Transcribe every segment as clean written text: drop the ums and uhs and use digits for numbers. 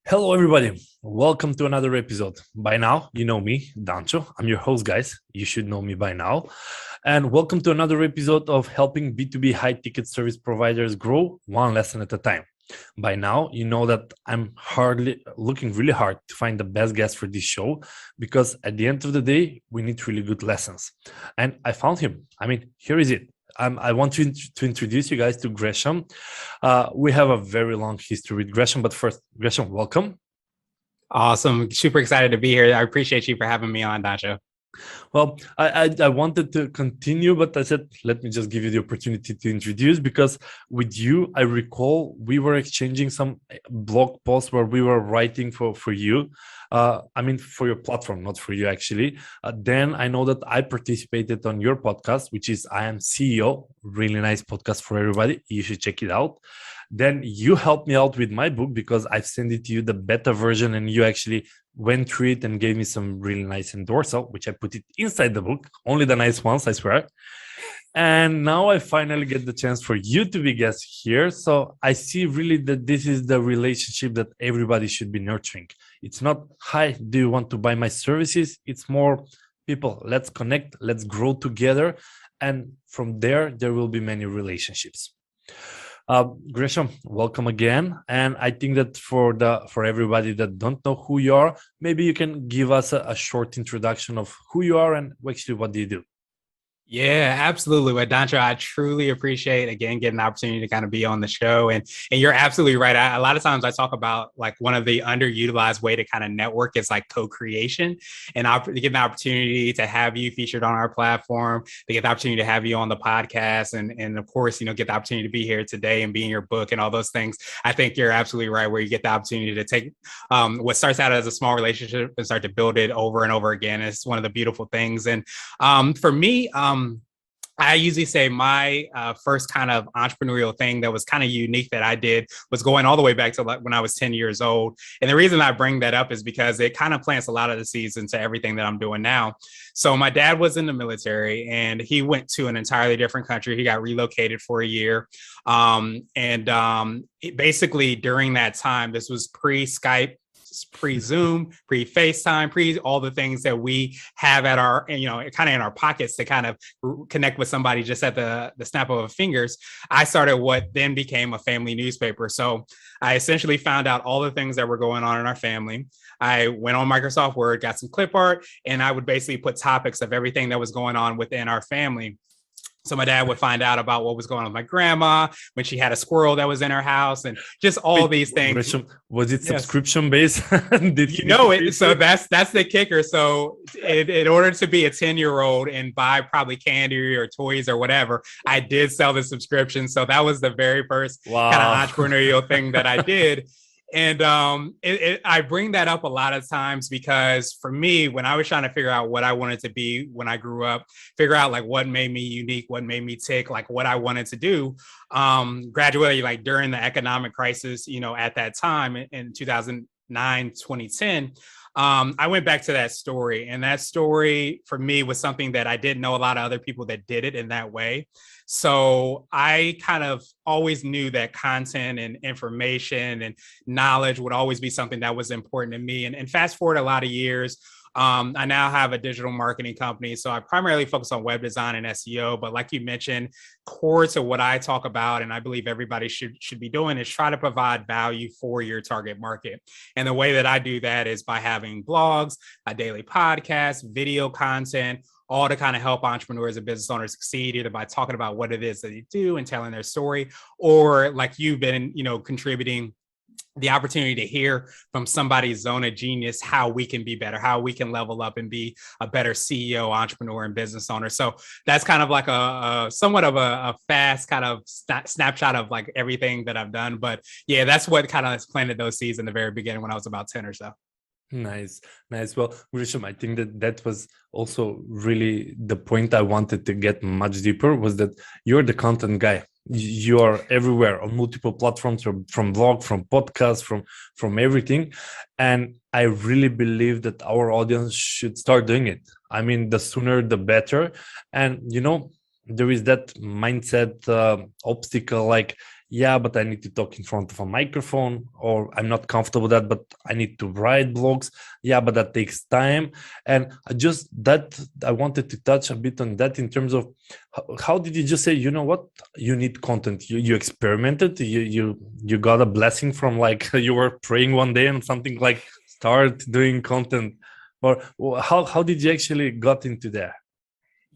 Hello, everybody. Welcome to another episode. By now, you know me, Dancho. I'm your host, guys. You should know me by now. And welcome to another episode of helping B2B high ticket service providers grow one lesson at a time. By now, you know that I'm hardly looking really hard to find the best guest for this show because at the end of the day, we need really good lessons. And I found him. Here is it. I want to introduce you guys to Gresham. We have a very long history with Gresham, but first, Gresham, welcome. Awesome. Super excited to be here. I appreciate you for having me on, Dancho. Well, I wanted to continue, but I said, let me just give you the opportunity to introduce, because with you, I recall we were exchanging some blog posts where we were writing for you. For your platform, not for you, actually. Then I know that I participated on your podcast, which is I Am CEO. Really nice podcast for everybody. You should check it out. Then you helped me out with my book because I've sent it to you, the beta version, and you actually went through it and gave me some really nice endorsal, which I put it inside the book, only the nice ones, I swear. And now I finally get the chance for you to be guest here. So I see really that this is the relationship that everybody should be nurturing. It's not, hi, do you want to buy my services? It's more, people, let's connect, let's grow together. And from there will be many relationships. Gresham, welcome again. And I think that for everybody that don't know who you are, maybe you can give us a short introduction of who you are and actually what do you do. Yeah, absolutely. But Dancho, I truly appreciate, again, getting the opportunity to kind of be on the show. And you're absolutely right. A lot of times I talk about like one of the underutilized way to kind of network is like co-creation. And to get the opportunity to have you featured on our platform, to get the opportunity to have you on the podcast, and of course, get the opportunity to be here today and be in your book and all those things. I think you're absolutely right, where you get the opportunity to take what starts out as a small relationship and start to build it over and over again. It's one of the beautiful things. And for me, I usually say my first kind of entrepreneurial thing that was kind of unique that I did was going all the way back to like when I was 10 years old. And the reason I bring that up is because it kind of plants a lot of the seeds into everything that I'm doing now. So my dad was in the military and he went to an entirely different country. He got relocated for a year. Basically during that time, this was pre-Skype, pre-Zoom, pre-FaceTime, pre all the things that we have at our, kind of in our pockets to kind of connect with somebody just at the snap of a fingers. I started what then became a family newspaper. So I essentially found out all the things that were going on in our family. I went on Microsoft Word, got some clip art, and I would basically put topics of everything that was going on within our family. So my dad would find out about what was going on with my grandma when she had a squirrel that was in her house, and just all these things. Was it subscription based? So that's the kicker. So in order to be a 10-year-old and buy probably candy or toys or whatever, I did sell the subscription. So that was the very first kind of entrepreneurial thing that I did. And I bring that up a lot of times because for me, when I was trying to figure out what I wanted to be when I grew up, figure out like what made me unique, what made me tick, like what I wanted to do, gradually, like during the economic crisis, at that time in 2009, 2010, I went back to that story, and that story for me was something that I didn't know a lot of other people that did it in that way. So I kind of always knew that content and information and knowledge would always be something that was important to me. And fast forward a lot of years, I now have a digital marketing company. So I primarily focus on web design and SEO. But like you mentioned, core to what I talk about, and I believe everybody should be doing, is try to provide value for your target market. And the way that I do that is by having blogs, a daily podcast, video content, all to kind of help entrepreneurs and business owners succeed, either by talking about what it is that they do and telling their story, or like you've been, contributing the opportunity to hear from somebody's zone of genius how we can be better, how we can level up and be a better CEO, entrepreneur, and business owner. So that's kind of like a somewhat of a fast kind of snapshot of like everything that I've done. But yeah, that's what kind of planted those seeds in the very beginning when I was about 10 or so. Nice. Well, Grisham, I think that was also really the point I wanted to get much deeper, was that you're the content guy. You are everywhere on multiple platforms, from blog, from podcast, from everything. And I really believe that our audience should start doing it. I mean, the sooner, the better. And, there is that mindset obstacle, like, yeah, but I need to talk in front of a microphone, or I'm not comfortable with that, but I need to write blogs. Yeah, but that takes time. And I wanted to touch a bit on that in terms of how did you just say, you know what, you need content. You experimented, you got a blessing from like you were praying one day and something like start doing content, or how did you actually got into that?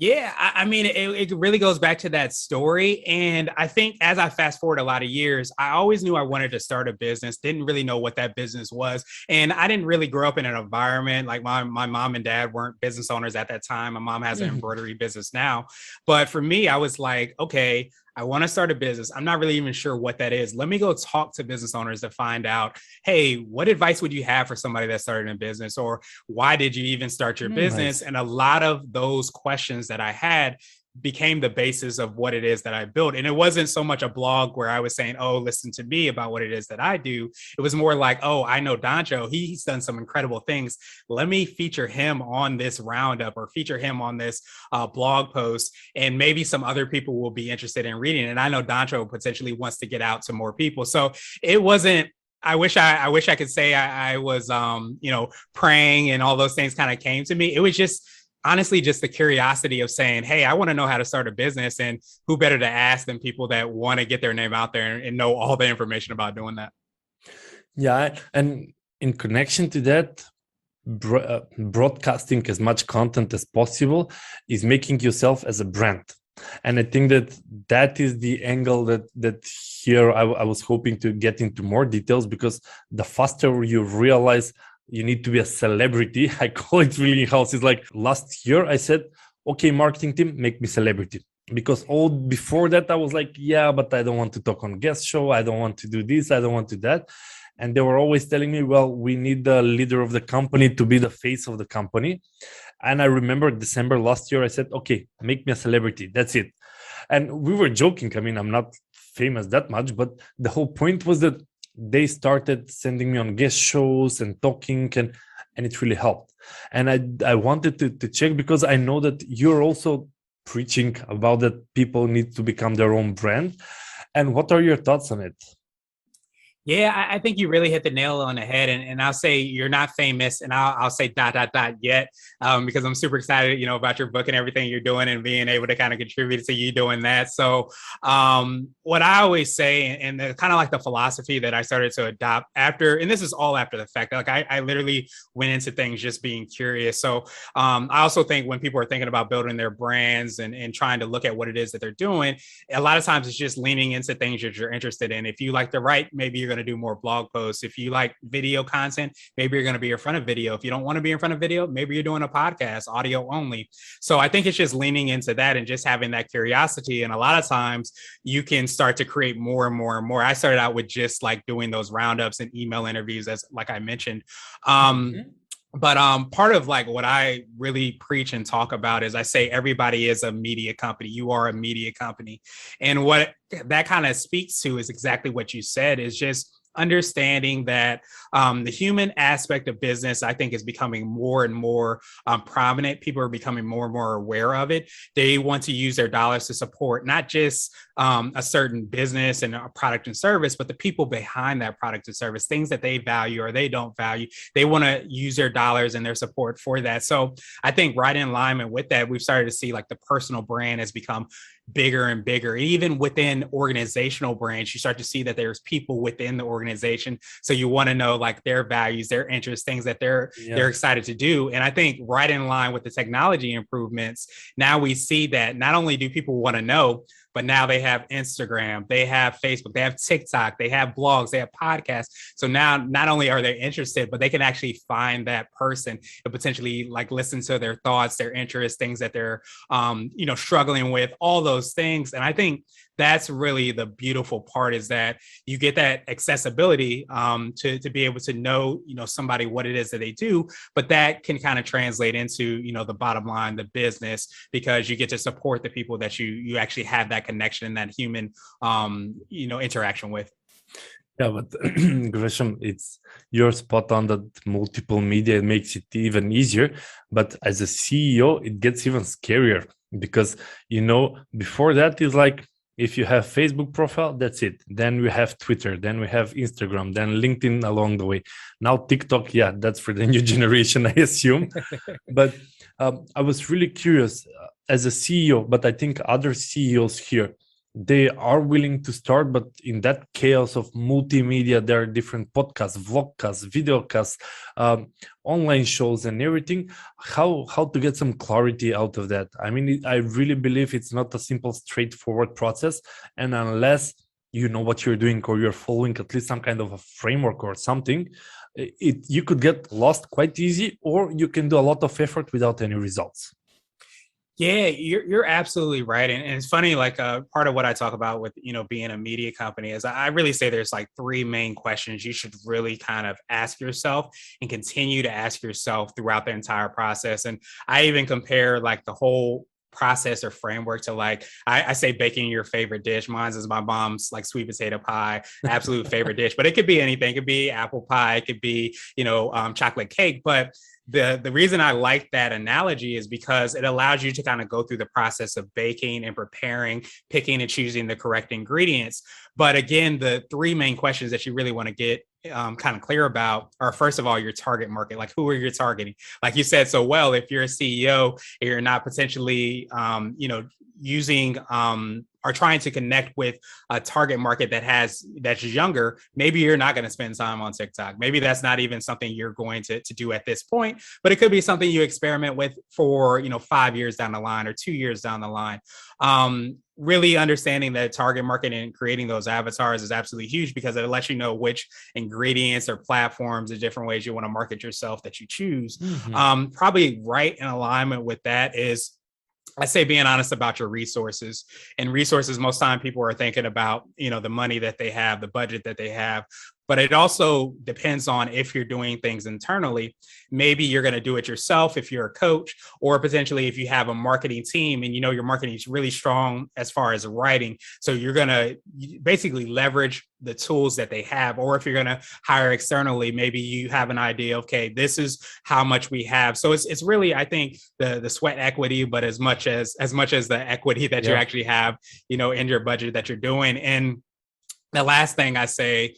Yeah, I mean, it really goes back to that story. And I think as I fast forward a lot of years, I always knew I wanted to start a business, didn't really know what that business was. And I didn't really grow up in an environment like my mom and dad weren't business owners at that time. My mom has an embroidery business now. But for me, I was like, okay, I want to start a business. I'm not really even sure what that is. Let me go talk to business owners to find out, hey, what advice would you have for somebody that started a business? Or why did you even start your business? Nice. And a lot of those questions that I had became the basis of what it is that I built. And it wasn't so much a blog where I was saying, oh, listen to me about what it is that I do. It was more like, oh, I know Dancho, he's done some incredible things. Let me feature him on this roundup or feature him on this blog post. And maybe some other people will be interested in reading it. And I know Dancho potentially wants to get out to more people. So it wasn't, I wish I could say I was, praying and all those things kind of came to me. It was just, honestly, just the curiosity of saying, hey, I want to know how to start a business, and who better to ask than people that want to get their name out there and know all the information about doing that. Yeah. And in connection to that, broadcasting as much content as possible is making yourself as a brand. And I think that is the angle that here I was hoping to get into more details, because the faster you realize you need to be a celebrity, I call it really in-house. It's like last year I said, okay, marketing team, make me celebrity. Because all before that I was like, yeah, but I don't want to talk on guest show. I don't want to do this. I don't want to do that. And they were always telling me, well, we need the leader of the company to be the face of the company. And I remember December last year, I said, okay, make me a celebrity. That's it. And we were joking. I mean, I'm not famous that much, but the whole point was that they started sending me on guest shows and talking, and it really helped. And I wanted to check, because I know that you're also preaching about that people need to become their own brand. And what are your thoughts on it? Yeah, I think you really hit the nail on the head. And I'll say you're not famous, and I'll say ... yet, because I'm super excited, about your book and everything you're doing and being able to kind of contribute to you doing that. So what I always say, and kind of like the philosophy that I started to adopt after, and this is all after the fact, like I literally went into things just being curious. So I also think when people are thinking about building their brands and trying to look at what it is that they're doing, a lot of times it's just leaning into things that you're interested in. If you like to write, maybe you're going to do more blog posts. If you like video content, maybe you're going to be in front of video. If you don't want to be in front of video, maybe you're doing a podcast, audio only. So I think it's just leaning into that and just having that curiosity. And a lot of times you can start to create more and more and more. I started out with just like doing those roundups and email interviews, as like I mentioned. But part of like what I really preach and talk about is I say everybody is a media company. You are a media company. And what that kind of speaks to is exactly what you said, is just understanding that the human aspect of business, I think, is becoming more and more prominent. People are becoming more and more aware of it. They want to use their dollars to support not just a certain business and a product and service, but the people behind that product and service, things that they value or they don't value. They want to use their dollars and their support for that. So I think right in alignment with that, we've started to see like the personal brand has become bigger and bigger. Even within organizational brands, you start to see that there's people within the organization. So you want to know like their values, their interests, things that they're excited to do. And I think right in line with the technology improvements, now we see that not only do people want to know, but now they have Instagram, they have Facebook, they have TikTok, they have blogs, they have podcasts. So now not only are they interested, but they can actually find that person and potentially like listen to their thoughts, their interests, things that they're, struggling with, all those things. And I think that's really the beautiful part, is that you get that accessibility to be able to know, somebody, what it is that they do, but that can kind of translate into, the bottom line, the business, because you get to support the people that you actually have that connection and that human, interaction with. Yeah, but Gresham, you're spot on that multiple media makes it even easier. But as a CEO, it gets even scarier, because, before that is like, If you have Facebook profile, that's it. Then we have Twitter, then we have Instagram, then LinkedIn along the way. Now TikTok, yeah, that's for the new generation, I assume. But I was really curious as a CEO, but I think other CEOs here, they are willing to start, but in that chaos of multimedia, there are different podcasts, vlogcasts, videocasts, online shows, and everything. How to get some clarity out of that? I mean, I really believe it's not a simple, straightforward process, and unless you know what you're doing or you're following at least some kind of a framework or something, you could get lost quite easy, or you can do a lot of effort without any results. Yeah, you're absolutely right. And it's funny, like part of what I talk about with, being a media company is I really say there's like three main questions you should really kind of ask yourself and continue to ask yourself throughout the entire process. And I even compare like the whole process or framework to like I say baking your favorite dish. Mine's is my mom's like sweet potato pie, absolute favorite dish, but it could be anything. It could be apple pie, it could be chocolate cake. But the reason I like that analogy is because it allows you to kind of go through the process of baking and preparing, picking and choosing the correct ingredients. But again, the three main questions that you really want to get kind of clear about are, first of all, your target market. Like, who are you targeting? Like you said so well, if you're a CEO and you're not potentially using are trying to connect with a target market that's younger, maybe you're not going to spend time on TikTok. Maybe that's not even something you're going to do at this point, but it could be something you experiment with for 5 years down the line or 2 years down the line. Really understanding the target market and creating those avatars is absolutely huge, because it lets you know which ingredients or platforms or different ways you want to market yourself that you choose. Mm-hmm. Probably right in alignment with that is, I say, being honest about your resources. And resources, most time people are thinking about, the money that they have, the budget that they have. But it also depends on if you're doing things internally. Maybe you're going to do it yourself if you're a coach, or potentially if you have a marketing team and your marketing is really strong as far as writing. So you're going to basically leverage the tools that they have. Or if you're going to hire externally, maybe you have an idea, okay, this is how much we have. So it's really, I think, the sweat equity, but as much as the equity that you actually have, in your budget that you're doing. And the last thing I say,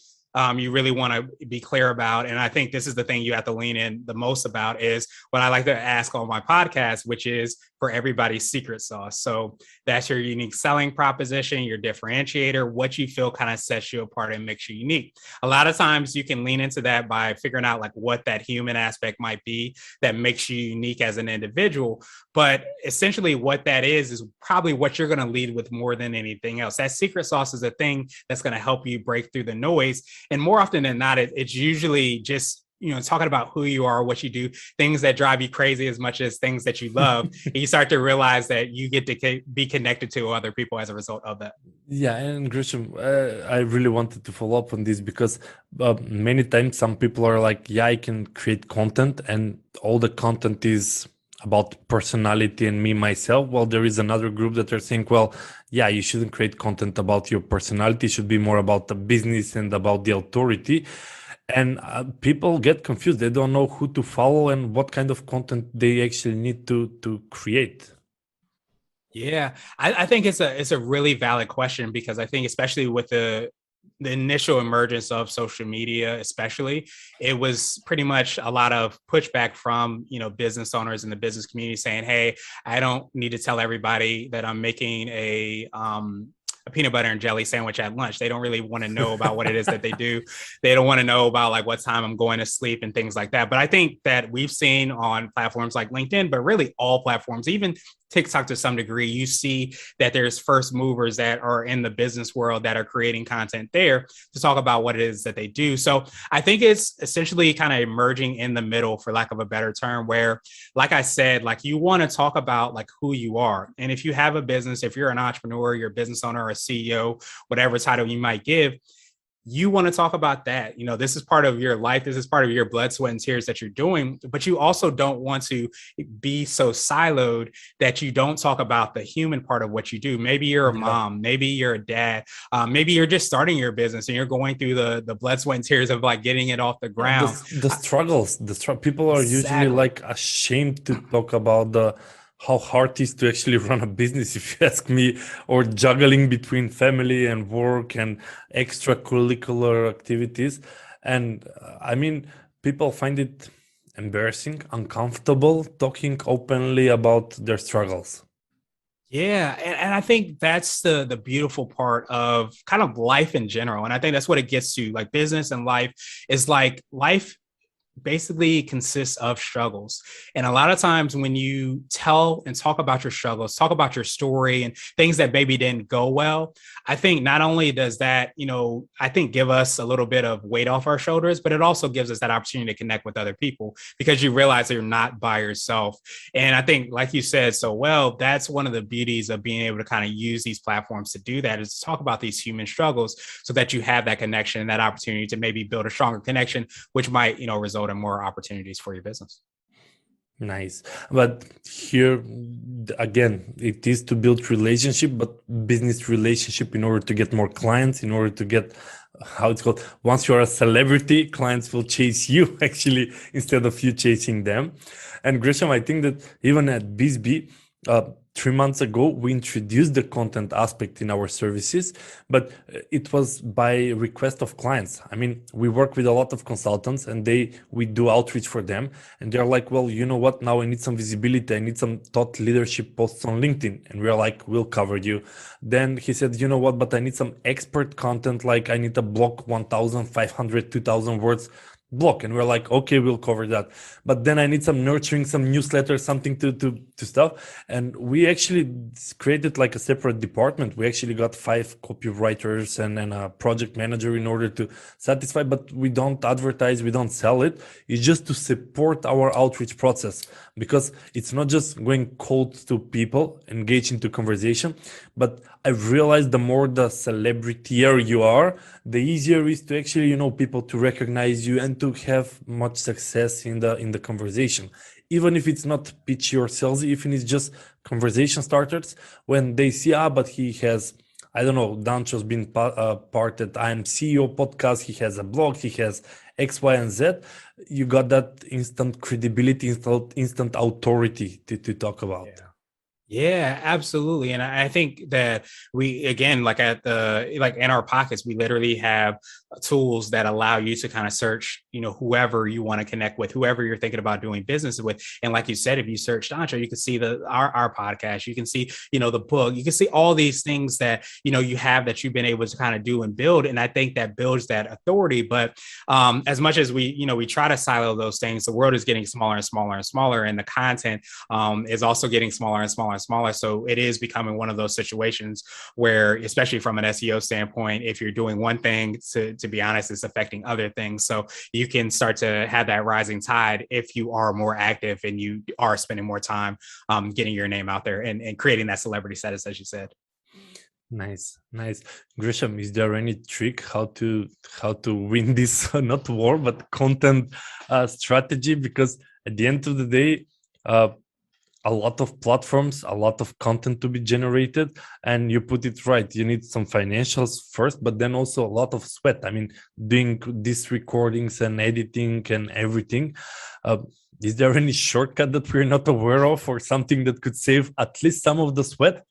you really want to be clear about, and I think this is the thing you have to lean in the most about, is what I like to ask on my podcast, which is for everybody's secret sauce. So that's your unique selling proposition, your differentiator, what you feel kind of sets you apart and makes you unique. A lot of times you can lean into that by figuring out like what that human aspect might be that makes you unique as an individual. But essentially what that is probably what you're going to lead with more than anything else. That secret sauce is a thing that's going to help you break through the noise. And more often than not, it's usually just, talking about who you are, what you do, things that drive you crazy as much as things that you love. And you start to realize that you get to be connected to other people as a result of that. Yeah, and Grisham, I really wanted to follow up on this, because many times some people are like, yeah, I can create content and all the content is about personality and me, myself. Well, there is another group that are saying, well, yeah, you shouldn't create content about your personality. It should be more about the business and about the authority. And people get confused. They don't know who to follow and what kind of content they actually need to create. Yeah, I think it's a really valid question, because I think especially with the initial emergence of social media, especially, it was pretty much a lot of pushback from, business owners in the business community saying, hey, I don't need to tell everybody that I'm making a peanut butter and jelly sandwich at lunch. They don't really want to know about what it is that they do. They don't want to know about like what time I'm going to sleep and things like that. But I think that we've seen on platforms like LinkedIn, but really all platforms, even TikTok to some degree, you see that there's first movers that are in the business world that are creating content there to talk about what it is that they do. So I think it's essentially kind of emerging in the middle, for lack of a better term, where, like I said, like you want to talk about like who you are. And if you have a business, if you're an entrepreneur, you're a business owner, or a CEO, whatever title you might give, you want to talk about that. This is part of your life. This is part of your blood, sweat, and tears that you're doing. But you also don't want to be so siloed that you don't talk about the human part of what you do. Maybe you're a mom, maybe you're a dad, maybe you're just starting your business and you're going through the blood, sweat, and tears of like getting it off the ground. The struggles, people are usually like ashamed to talk about the how hard it is to actually run a business, if you ask me, or juggling between family and work and extracurricular activities. And I mean, people find it embarrassing, uncomfortable talking openly about their struggles. Yeah, and I think that's the beautiful part of kind of life in general. And I think that's what it gets to, like business and life is like life basically consists of struggles. And a lot of times when you tell and talk about your struggles, talk about your story and things that maybe didn't go well, I think not only does that, I think give us a little bit of weight off our shoulders, but it also gives us that opportunity to connect with other people because you realize that you're not by yourself. And I think, like you said so well, that's one of the beauties of being able to kind of use these platforms to do that, is to talk about these human struggles so that you have that connection and that opportunity to maybe build a stronger connection, which might, result in more opportunities for your business. Nice. But here again, it is to build relationship, but business relationship in order to get more clients, in order to get how it's called. Once you're a celebrity, clients will chase you actually instead of you chasing them. And Gresham, I think that even at Bisbee, 3 months ago, we introduced the content aspect in our services, but it was by request of clients. I mean, we work with a lot of consultants and we do outreach for them. And they're like, well, you know what? Now I need some visibility. I need some thought leadership posts on LinkedIn. And we're like, we'll cover you. Then he said, you know what? But I need some expert content. Like I need a blog 1,500, 2,000 words block, and we're like, okay, we'll cover that. But then I need some nurturing, some newsletter, something to stuff. And we actually created like a separate department. We actually got 5 copywriters and a project manager in order to satisfy, but we don't advertise, we don't sell it. It's just to support our outreach process, because it's not just going cold to people, engage into conversation, but I've realized the more the celebritier you are, the easier it is to actually, people to recognize you and to have much success in the conversation. Even if it's not pitchy or salesy, even if it's just conversation starters, when they see, but he has, I don't know, Dancho's been part at I Am CEO podcast, he has a blog, he has X, Y, and Z, you got that instant credibility, instant authority to talk about. Yeah. Yeah, absolutely. And I think that we, again, like in our pockets, we literally have tools that allow you to kind of search, whoever you want to connect with, whoever you're thinking about doing business with. And like you said, if you search Dancho, you can see our podcast, you can see, the book, you can see all these things that, you have that you've been able to kind of do and build. And I think that builds that authority. But as much as we try to silo those things, the world is getting smaller and smaller and smaller. And the content is also getting smaller and smaller and smaller. So it is becoming one of those situations where, especially from an SEO standpoint, if you're doing one thing, to be honest, it's affecting other things. So you can start to have that rising tide if you are more active and you are spending more time getting your name out there and creating that celebrity status, as you said. Nice. Gresham, is there any trick how to win this not war but content strategy? Because at the end of the day, a lot of platforms, a lot of content to be generated, and you put it right. You need some financials first, but then also a lot of sweat. I mean, doing these recordings and editing and everything. Is there any shortcut that we're not aware of, or something that could save at least some of the sweat?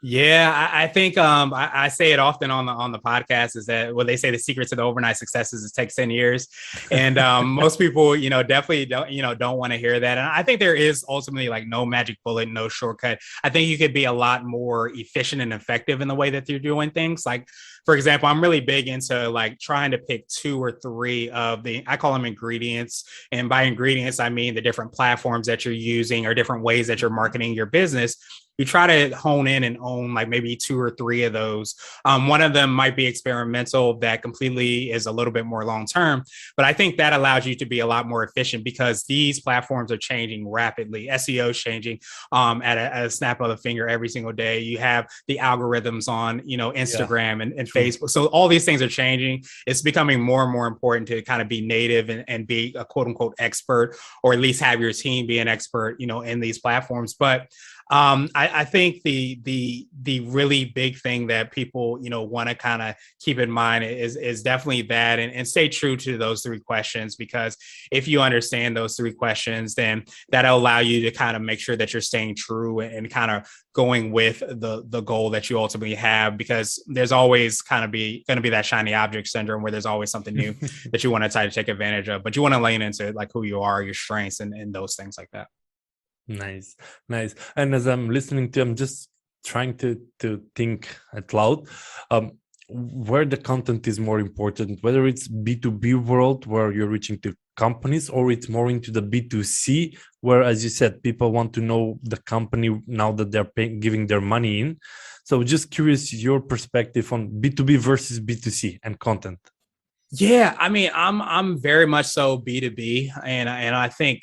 Yeah, I think I say it often on the podcast, is that what they say, the secret to the overnight successes is it takes 10 years. And most people, definitely don't want to hear that. And I think there is ultimately like no magic bullet, no shortcut. I think you could be a lot more efficient and effective in the way that you're doing things. Like, for example, I'm really big into like trying to pick 2 or 3 of I call them ingredients. And by ingredients, I mean the different platforms that you're using or different ways that you're marketing your business. You try to hone in and own like maybe 2 or 3 of those. One of them might be experimental, that completely is a little bit more long-term, but I think that allows you to be a lot more efficient because these platforms are changing rapidly. SEO is changing at a snap of the finger every single day. You have the algorithms on, Instagram and Facebook. So all these things are changing. It's becoming more and more important to kind of be native and be a quote unquote expert, or at least have your team be an expert, in these platforms. But I think the really big thing that people, want to kind of keep in mind is definitely that, and stay true to those three questions, because if you understand those three questions, then that'll allow you to kind of make sure that you're staying true and kind of going with the goal that you ultimately have, because there's always kind of going to be that shiny object syndrome where there's always something new that you want to try to take advantage of, but you want to lean into like who you are, your strengths, and those things like that. Nice, nice. And as I'm listening to, I'm just trying to think out loud. Where the content is more important, whether it's B2B world where you're reaching to companies, or it's more into the B2C where, as you said, people want to know the company now that they're giving their money in. So just curious, your perspective on B2B versus B2C and content. Yeah, I mean, I'm very much so B2B, and I think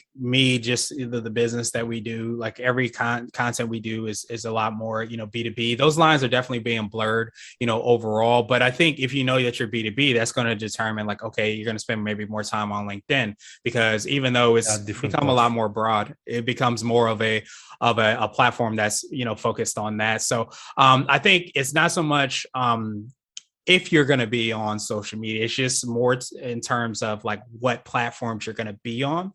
just the business that we do, like every content we do is a lot more, B2B. Those lines are definitely being blurred, overall. But I think if you know that you're B2B, that's going to determine like, okay, you're going to spend maybe more time on LinkedIn, because even though it's become a lot more broad, it becomes more of a platform that's focused on that. So I think it's not so much if you're going to be on social media, it's just more in terms of like what platforms you're going to be on.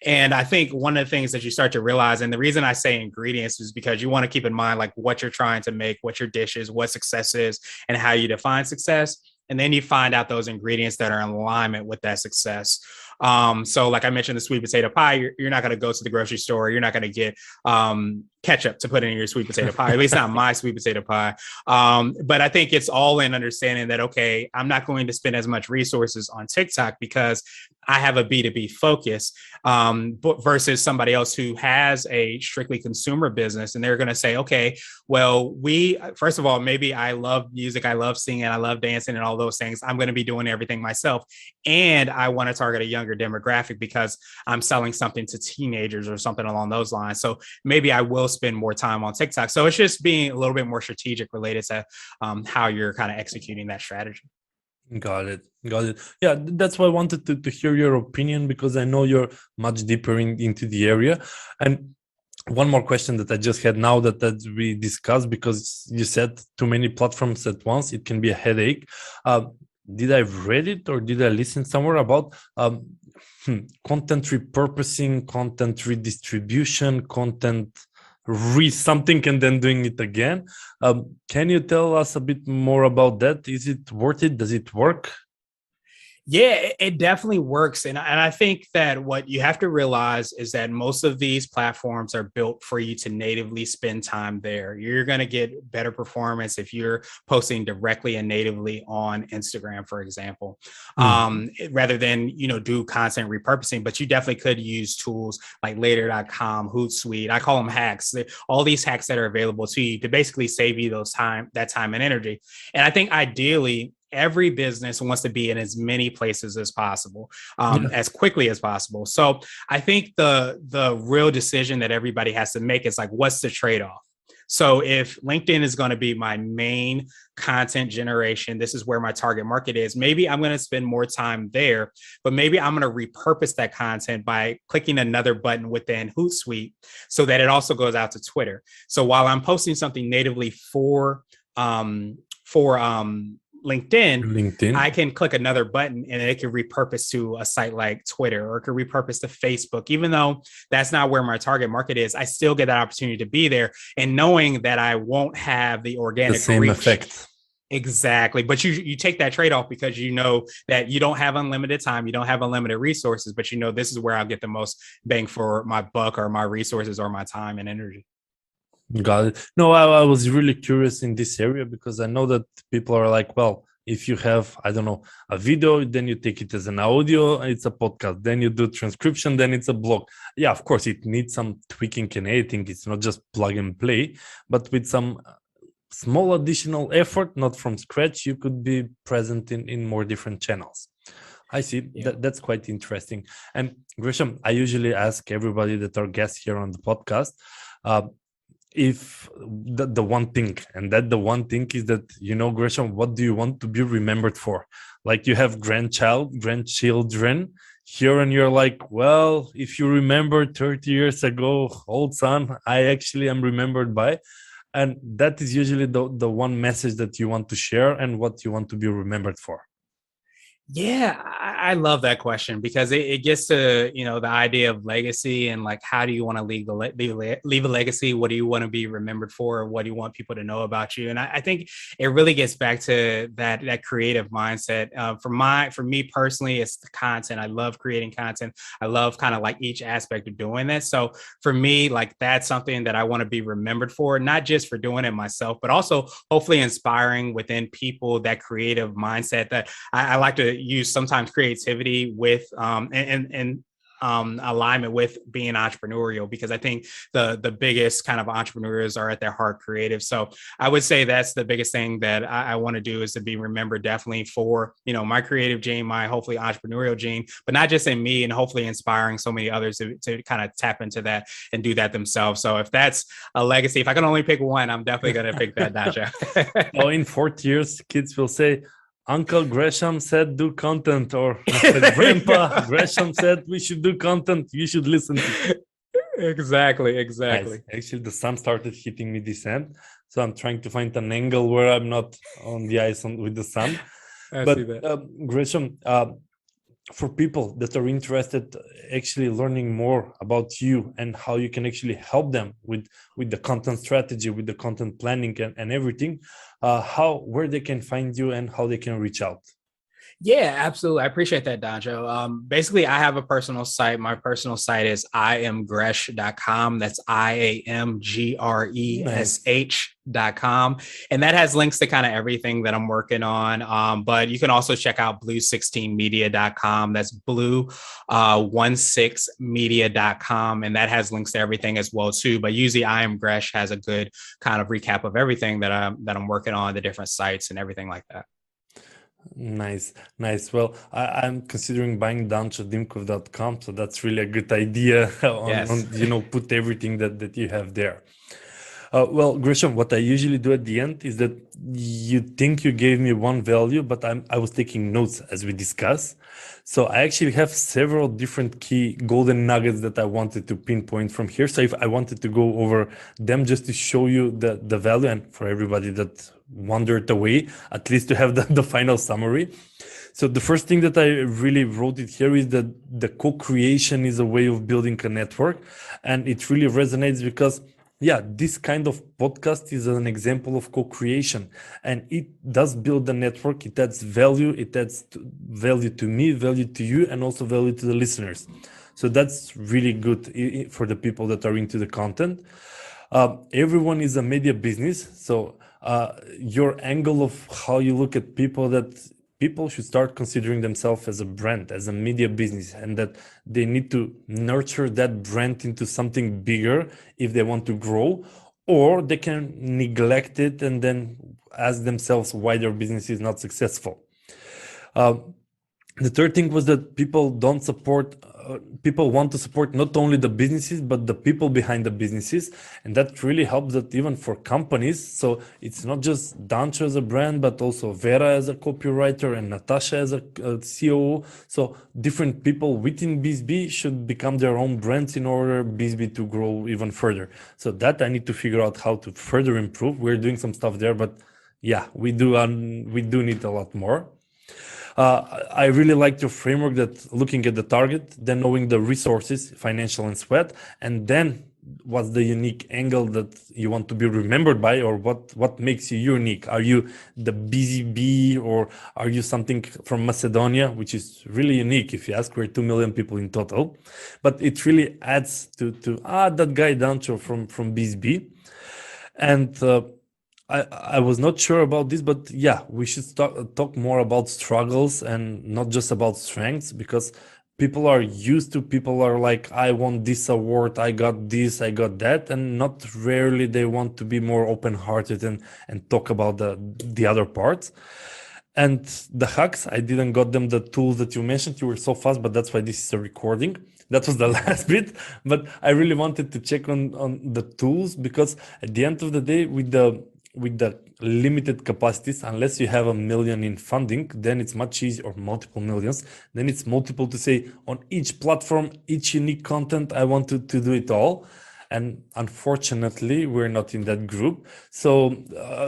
And I think one of the things that you start to realize, and the reason I say ingredients is because you want to keep in mind like what you're trying to make, what your dish is, what success is, and how you define success. And then you find out those ingredients that are in alignment with that success. So like I mentioned, the sweet potato pie, you're not going to go to the grocery store. You're not going to get ketchup to put in your sweet potato pie, at least not my sweet potato pie. But I think it's all in understanding that, okay, I'm not going to spend as much resources on TikTok because I have a B2B focus, but versus somebody else who has a strictly consumer business. And they're going to say, okay, well, first of all, maybe I love music, I love singing, I love dancing and all those things. I'm going to be doing everything myself. And I want to target a younger demographic because I'm selling something to teenagers or something along those lines. So maybe I will spend more time on TikTok. So it's just being a little bit more strategic related to how you're kind of executing that strategy. Got it. Yeah, that's why I wanted to hear your opinion, because I know you're much deeper into the area. And one more question that I just had now that we discussed, because you said too many platforms at once, it can be a headache. Did I read it or did I listen somewhere about content repurposing, content redistribution, content something and then doing it again? Can you tell us a bit more about that? Is it worth it? Does it work? Yeah, it definitely works. And I think that what you have to realize is that most of these platforms are built for you to natively spend time there. You're going to get better performance if you're posting directly and natively on Instagram, for example, rather than, do content repurposing. But you definitely could use tools like later.com, Hootsuite. I call them hacks. All these hacks that are available to you to basically save you that time and energy. And I think ideally, every business wants to be in as many places as possible, as quickly as possible. So I think the real decision that everybody has to make is like, what's the trade-off? So if LinkedIn is going to be my main content generation, this is where my target market is, maybe I'm going to spend more time there, but maybe I'm going to repurpose that content by clicking another button within Hootsuite so that it also goes out to Twitter. So while I'm posting something natively for LinkedIn, I can click another button and it can repurpose to a site like Twitter, or it can repurpose to Facebook. Even though that's not where my target market is, I still get that opportunity to be there, and knowing that I won't have the organic same reach. Effect. Exactly. But you take that trade-off because you know that you don't have unlimited time, you don't have unlimited resources, but you know this is where I'll get the most bang for my buck, or my resources, or my time and energy. Got it. No, I was really curious in this area because I know that people are like, well, if you have, I don't know, a video, then you take it as an audio, it's a podcast, then you do transcription, then it's a blog. Yeah, of course, it needs some tweaking and editing. It's not just plug and play, but with some small additional effort, not from scratch, you could be present in more different channels. I see. Yeah. That's quite interesting. And Gresham, I usually ask everybody that are guests here on the podcast, if the one thing, and that the one thing is that, Gresham, what do you want to be remembered for? Like, you have grandchildren, here and you're like, well, if you remember 30 years ago, old son, I actually am remembered by. And that is usually the one message that you want to share and what you want to be remembered for. Yeah, I love that question because it gets to, the idea of legacy and like, how do you want to leave a legacy? What do you want to be remembered for? What do you want people to know about you? And I think it really gets back to that creative mindset. For me personally, it's the content. I love creating content. I love kind of like each aspect of doing that. So for me, like that's something that I want to be remembered for, not just for doing it myself, but also hopefully inspiring within people that creative mindset that I like to use sometimes creativity with and alignment with being entrepreneurial, because I think the biggest kind of entrepreneurs are at their heart creative. So I would say that's the biggest thing that I want to do, is to be remembered definitely for, my creative gene, my hopefully entrepreneurial gene, but not just in me, and hopefully inspiring so many others to kind of tap into that and do that themselves. So if that's a legacy, if I can only pick one, I'm definitely going to pick that, Dasha. Oh, in 40 years, kids will say, Uncle Gresham said do content, or Grandpa Gresham said we should do content. You should listen to. Exactly. Nice. Actually, the sun started hitting me this end, so I'm trying to find an angle where I'm not on the ice with the sun. See that. Gresham, for people that are interested actually learning more about you and how you can actually help them with the content strategy, with the content planning and everything, where they can find you and how they can reach out. Yeah, absolutely. I appreciate that, Dancho. Basically, I have a personal site. My personal site is iamgresh.com. That's iamgresh.com. And that has links to kind of everything that I'm working on. But you can also check out blue16media.com. That's blue16media.com. And that has links to everything as well, too. But usually I Am Gresh has a good kind of recap of everything that I'm working on, the different sites and everything like that. Nice. Well, I'm considering buying danchodimkov.com, so that's really a good idea on put everything that you have there. Well, Gresham, what I usually do at the end is that you think you gave me one value, but I was taking notes as we discuss. So I actually have several different key golden nuggets that I wanted to pinpoint from here. So if I wanted to go over them just to show you the value, and for everybody that wandered away, at least to have the final summary. So the first thing that I really wrote it here is that the co-creation is a way of building a network. And it really resonates because this kind of podcast is an example of co-creation, and it does build the network. It adds value. It adds value to me, value to you, and also value to the listeners. So that's really good for the people that are into the content. Everyone is a media business. So your angle of how you look at people should start considering themselves as a brand, as a media business, and that they need to nurture that brand into something bigger if they want to grow, or they can neglect it and then ask themselves why their business is not successful. The third thing was that people want to support not only the businesses, but the people behind the businesses. And that really helps that even for companies. So it's not just Dancho as a brand, but also Vera as a copywriter and Natasha as a COO. So different people within BizB should become their own brands in order BizB to grow even further. So that I need to figure out how to further improve. We're doing some stuff there, but we do need a lot more. I really liked your framework that looking at the target, then knowing the resources, financial and sweat, and then what's the unique angle that you want to be remembered by, or what makes you unique? Are you the BZB, or are you something from Macedonia, which is really unique? If you ask, we're 2 million people in total, but it really adds to that guy Dancho from BZB. And I was not sure about this, but we should talk more about struggles and not just about strengths, because people are like, I won this award, I got this, I got that, and not rarely they want to be more open-hearted and talk about the other parts. And the hacks, I didn't got them the tools that you mentioned. You were so fast, but that's why this is a recording. That was the last bit, but I really wanted to check on the tools, because at the end of the day, with with the limited capacities, unless you have 1 million in funding, then it's much easier, or multiple millions, then it's multiple to say on each platform, each unique content, I want to do it all. And unfortunately, we're not in that group. So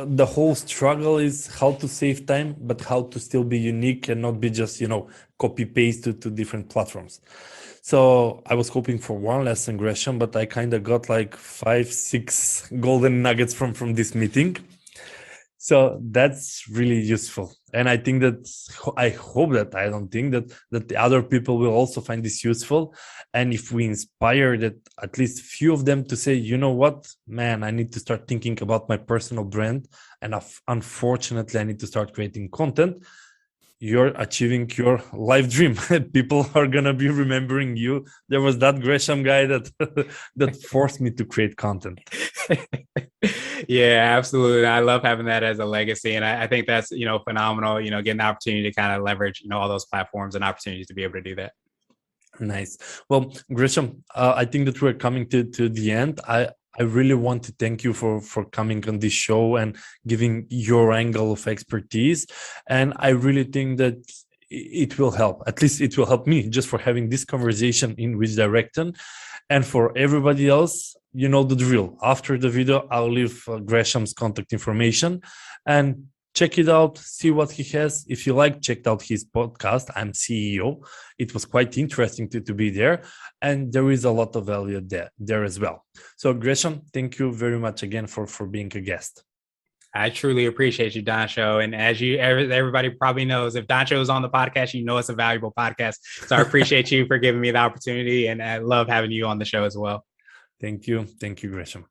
the whole struggle is how to save time, but how to still be unique and not be just, copy paste to different platforms. So I was hoping for one lesson, Gresham, but I kind of got like 5, 6 golden nuggets from this meeting. So that's really useful. And I think that I hope that I don't think that the other people will also find this useful. And if we inspire that at least few of them to say, you know what, man, I need to start thinking about my personal brand. And unfortunately, I need to start creating content. You're achieving your life dream. People are gonna be remembering you. There was that Gresham guy that that forced me to create content. Yeah, absolutely. I love having that as a legacy, and I think that's phenomenal. Getting the opportunity to kind of leverage all those platforms and opportunities to be able to do that. Nice. Well, Gresham, I think that we're coming to the end. I really want to thank you for coming on this show and giving your angle of expertise. And I really think that it will help. At least it will help me just for having this conversation in which direction. And for everybody else, you know the drill. After the video, I'll leave Gresham's contact information and check it out, see what he has. If you like, check out his podcast, I'm CEO. It was quite interesting to be there. And there is a lot of value there as well. So Gresham, thank you very much again for being a guest. I truly appreciate you, Dansho. And as everybody probably knows, if Dansho is on the podcast, it's a valuable podcast. So I appreciate you for giving me the opportunity, and I love having you on the show as well. Thank you. Thank you, Gresham.